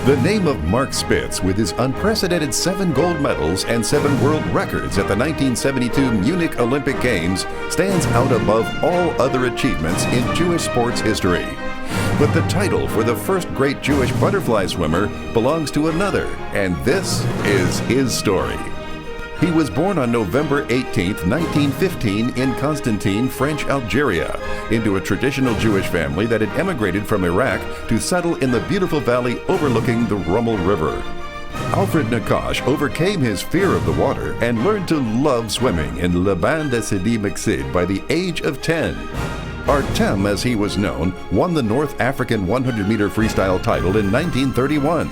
The name of Mark Spitz, with his unprecedented 7 gold medals and 7 world records at the 1972 Munich Olympic Games, stands out above all other achievements in Jewish sports history. But the title for the first great Jewish butterfly swimmer belongs to another, and this is his story. He was born on November 18, 1915 in Constantine, French Algeria, into a traditional Jewish family that had emigrated from Iraq to settle in the beautiful valley overlooking the Rummel River. Alfred Nakache overcame his fear of the water and learned to love swimming in Le Bain de Sidi Mexid by the age of 10. Artem, as he was known, won the North African 100-meter freestyle title in 1931.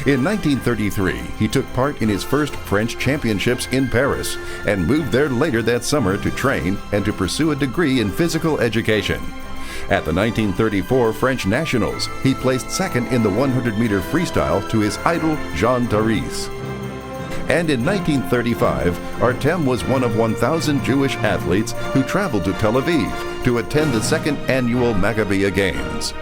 In 1933, he took part in his first French championships in Paris and moved there later that summer to train and to pursue a degree in physical education. At the 1934 French Nationals, he placed second in the 100-meter freestyle to his idol Jean Taris. And in 1935, Artem was one of 1,000 Jewish athletes who traveled to Tel Aviv to attend the second annual Maccabiah Games.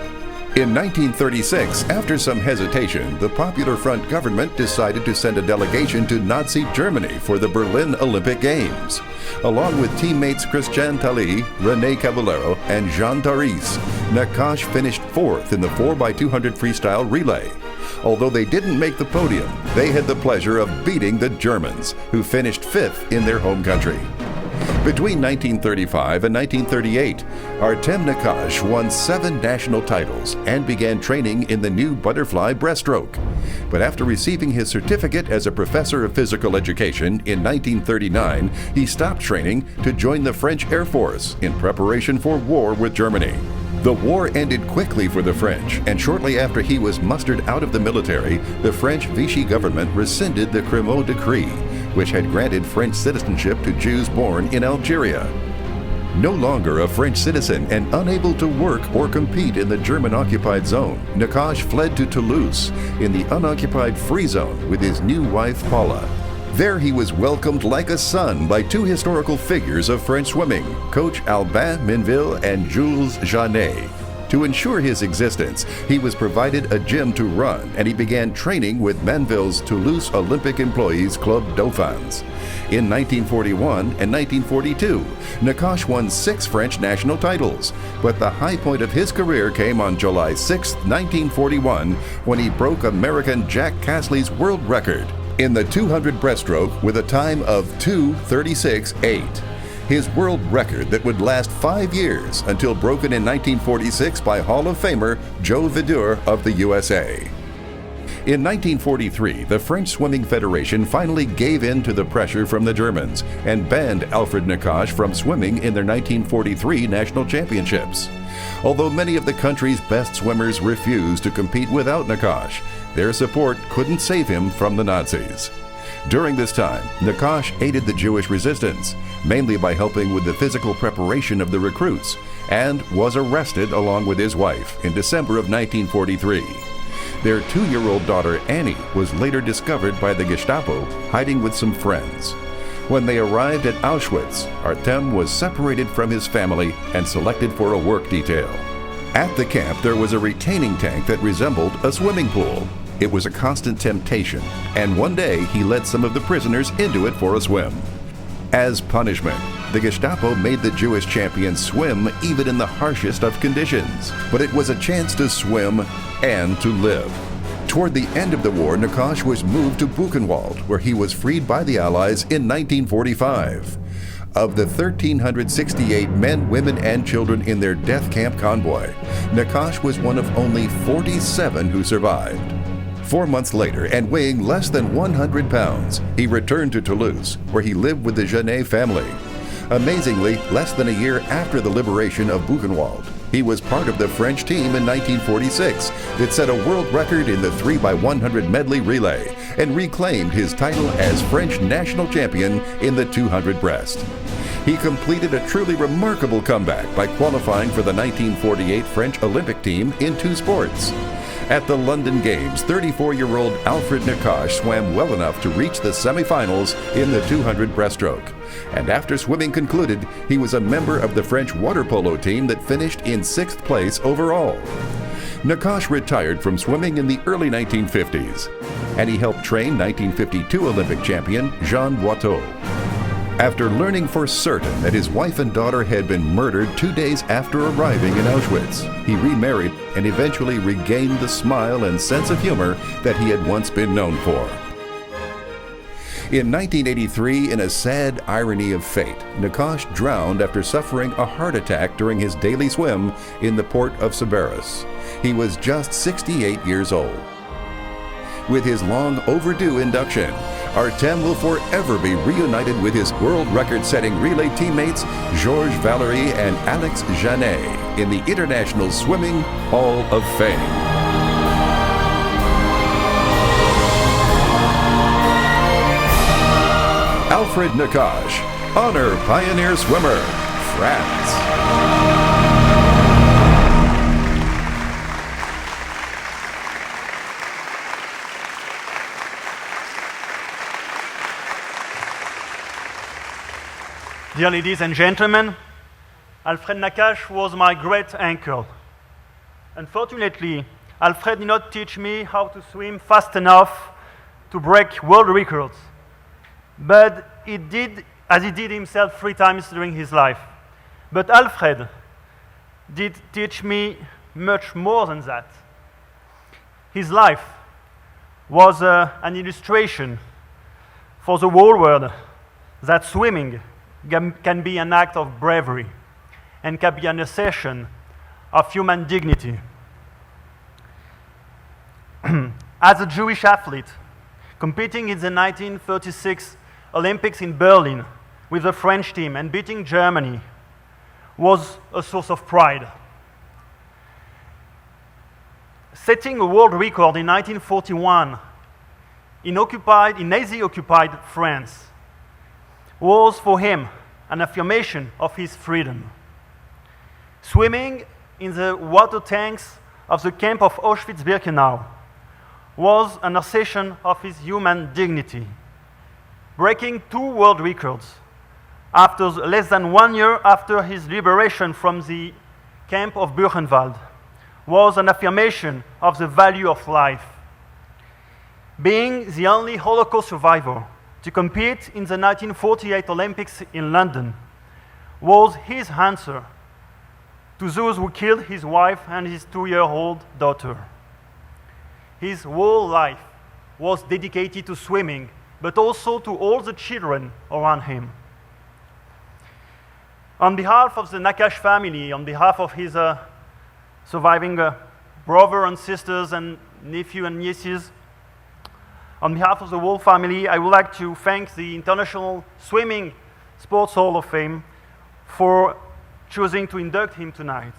In 1936, after some hesitation, the Popular Front government decided to send a delegation to Nazi Germany for the Berlin Olympic Games. Along with teammates Christian Tally, René Caballero, and Jean Taris, Nakache finished 4th in the 4x200 freestyle relay. Although they didn't make the podium, they had the pleasure of beating the Germans, who finished 5th in their home country. Between 1935 and 1938, Artem Nakache won 7 national titles and began training in the new butterfly breaststroke. But after receiving his certificate as a professor of physical education in 1939, he stopped training to join the French Air Force in preparation for war with Germany. The war ended quickly for the French, and shortly after he was mustered out of the military, the French Vichy government rescinded the Crémeau Decree, which had granted French citizenship to Jews born in Algeria. No longer a French citizen and unable to work or compete in the German-occupied zone, Nakache fled to Toulouse in the unoccupied Free Zone with his new wife Paula. There he was welcomed like a son by 2 historical figures of French swimming, Coach Albin Minville and Jules Janet. To ensure his existence, he was provided a gym to run, and he began training with Minville's Toulouse Olympic Employees Club Dauphins. In 1941 and 1942, Nakache won 6 French national titles, but the high point of his career came on July 6, 1941, when he broke American Jack Casley's world record in the 200 breaststroke with a time of 2:36.8. His world record that would last 5 years until broken in 1946 by Hall of Famer Joe Videur of the USA. In 1943, the French Swimming Federation finally gave in to the pressure from the Germans and banned Alfred Nakache from swimming in their 1943 national championships. Although many of the country's best swimmers refused to compete without Nakache, their support couldn't save him from the Nazis. During this time, Nakache aided the Jewish resistance, mainly by helping with the physical preparation of the recruits, and was arrested along with his wife in December of 1943. Their 2-year-old daughter Annie was later discovered by the Gestapo hiding with some friends. When they arrived at Auschwitz, Artem was separated from his family and selected for a work detail. At the camp, there was a retaining tank that resembled a swimming pool. It was a constant temptation, and one day he led some of the prisoners into it for a swim. As punishment, the Gestapo made the Jewish champion swim even in the harshest of conditions. But it was a chance to swim and to live. Toward the end of the war, Nakache was moved to Buchenwald, where he was freed by the Allies in 1945. Of the 1,368 men, women, and children in their death camp convoy, Nakache was one of only 47 who survived. 4 months later, and weighing less than 100 pounds, he returned to Toulouse, where he lived with the Janet family. Amazingly, less than a year after the liberation of Buchenwald, he was part of the French team in 1946 that set a world record in the 3x100 medley relay and reclaimed his title as French national champion in the 200 breast. He completed a truly remarkable comeback by qualifying for the 1948 French Olympic team in 2 sports. At the London Games, 34-year-old Alfred Nakache swam well enough to reach the semifinals in the 200 breaststroke. And after swimming concluded, he was a member of the French water polo team that finished in 6th place overall. Nakache retired from swimming in the early 1950s, and he helped train 1952 Olympic champion Jean Boiteau. After learning for certain that his wife and daughter had been murdered 2 days after arriving in Auschwitz, he remarried and eventually regained the smile and sense of humor that he had once been known for. In 1983, in a sad irony of fate, Nakache drowned after suffering a heart attack during his daily swim in the port of Sybaris. He was just 68 years old. With his long overdue induction, Artem will forever be reunited with his world record-setting relay teammates Georges Valery and Alex Janet in the International Swimming Hall of Fame. Alfred Nakache, Honor Pioneer Swimmer, France. Dear ladies and gentlemen, Alfred Nakache was my great uncle. Unfortunately, Alfred did not teach me how to swim fast enough to break world records, but he did, as he did himself 3 times during his life. But Alfred did teach me much more than that. His life was an illustration for the whole world that swimming can be an act of bravery and can be an assertion of human dignity. As a Jewish athlete, competing in the 1936 Olympics in Berlin with the French team and beating Germany was a source of pride. Setting a world record in 1941 in Nazi-occupied France was for him an affirmation of his freedom. Swimming in the water tanks of the camp of Auschwitz-Birkenau was an assertion of his human dignity. Breaking 2 world records after less than 1 year after his liberation from the camp of Buchenwald was an affirmation of the value of life. Being the only Holocaust survivor to compete in the 1948 Olympics in London was his answer to those who killed his wife and his 2-year-old daughter. His whole life was dedicated to swimming, but also to all the children around him. On behalf of the Nakache family, on behalf of his surviving brother and sisters and nephew and nieces, on behalf of the whole family, I would like to thank the International Swimming Sports Hall of Fame for choosing to induct him tonight.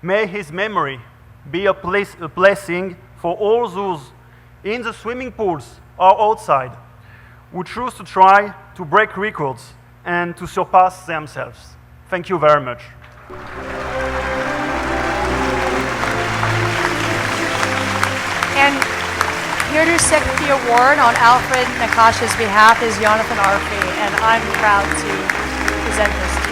May his memory be a blessing for all those in the swimming pools or outside who choose to try to break records and to surpass themselves. Thank you very much. And here to accept the award on Alfred Nakache's behalf is Jonathan Arfi, and I'm proud to present this to you.